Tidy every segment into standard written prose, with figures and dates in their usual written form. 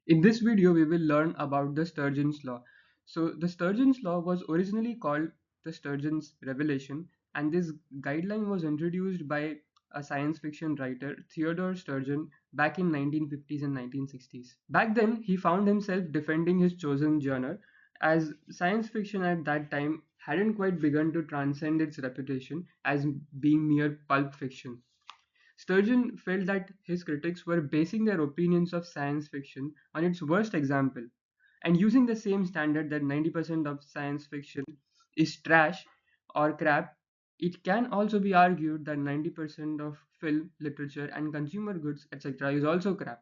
In this video, we will learn about the Sturgeon's law. So the Sturgeon's law was originally called the Sturgeon's revelation, and this guideline was introduced by a science fiction writer, Theodore Sturgeon, back in 1950s and 1960s. Back then, he found himself defending his chosen genre, as science fiction at that time hadn't quite begun to transcend its reputation as being mere pulp fiction. Sturgeon felt that his critics were basing their opinions of science fiction on its worst example, and using the same standard that 90% of science fiction is trash or crap. It can also be argued that 90% of film, literature, and consumer goods, etc., is also crap.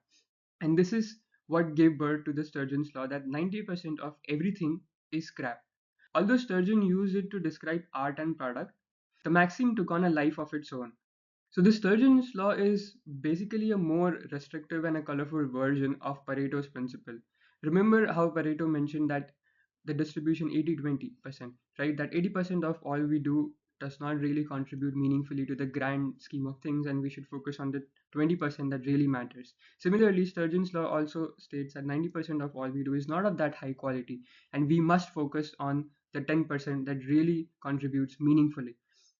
And this is what gave birth to the Sturgeon's law, that 90% of everything is crap. Although Sturgeon used it to describe art and product, the maxim took on a life of its own. So the Sturgeon's law is basically a more restrictive and a colorful version of Pareto's principle. Remember how Pareto mentioned that the distribution 80-20%, right? That 80% of all we do does not really contribute meaningfully to the grand scheme of things, and we should focus on the 20% that really matters. Similarly, Sturgeon's law also states that 90% of all we do is not of that high quality, and we must focus on the 10% that really contributes meaningfully.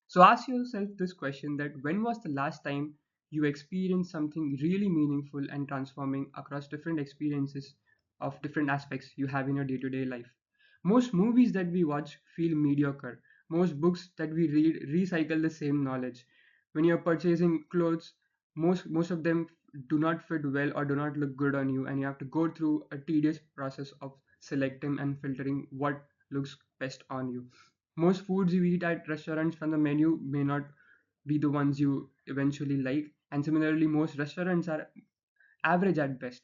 So ask yourself this question, that when was the last time you experienced something really meaningful and transforming across different experiences of different aspects you have in your day-to-day life? Most movies that we watch feel mediocre. Most books that we read recycle the same knowledge. When you're purchasing clothes, most of them do not fit well or do not look good on you, and you have to go through a tedious process of selecting and filtering what looks best on you. Most foods you eat at restaurants from the menu may not be the ones you eventually like, and similarly, most restaurants are average at best.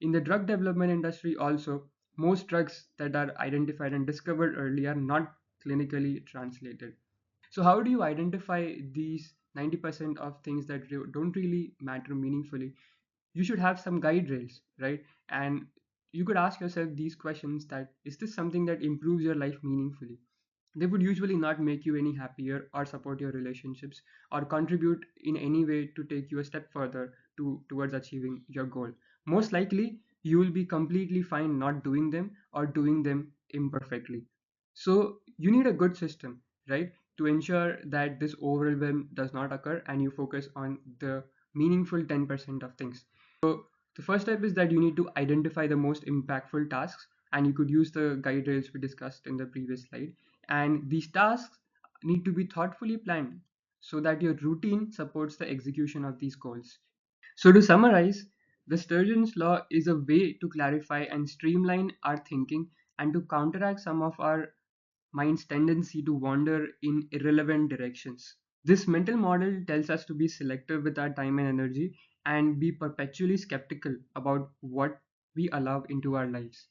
In the drug development industry, also, most drugs that are identified and discovered early are not clinically translated. So, how do you identify these 90% of things that don't really matter meaningfully? You should have some guide rails, right? And you could ask yourself these questions: that is this something that improves your life meaningfully? They would usually not make you any happier or support your relationships or contribute in any way to take you a step further towards achieving your goal. Most likely, you will be completely fine not doing them or doing them imperfectly. So, you need a good system, right, to ensure that this overwhelm does not occur and you focus on the meaningful 10% of things. So, the first step is that you need to identify the most impactful tasks, and you could use the guide rails we discussed in the previous slide. And these tasks need to be thoughtfully planned so that your routine supports the execution of these goals. So, to summarize, the Sturgeon's law is a way to clarify and streamline our thinking and to counteract some of our mind's tendency to wander in irrelevant directions. This mental model tells us to be selective with our time and energy and be perpetually skeptical about what we allow into our lives.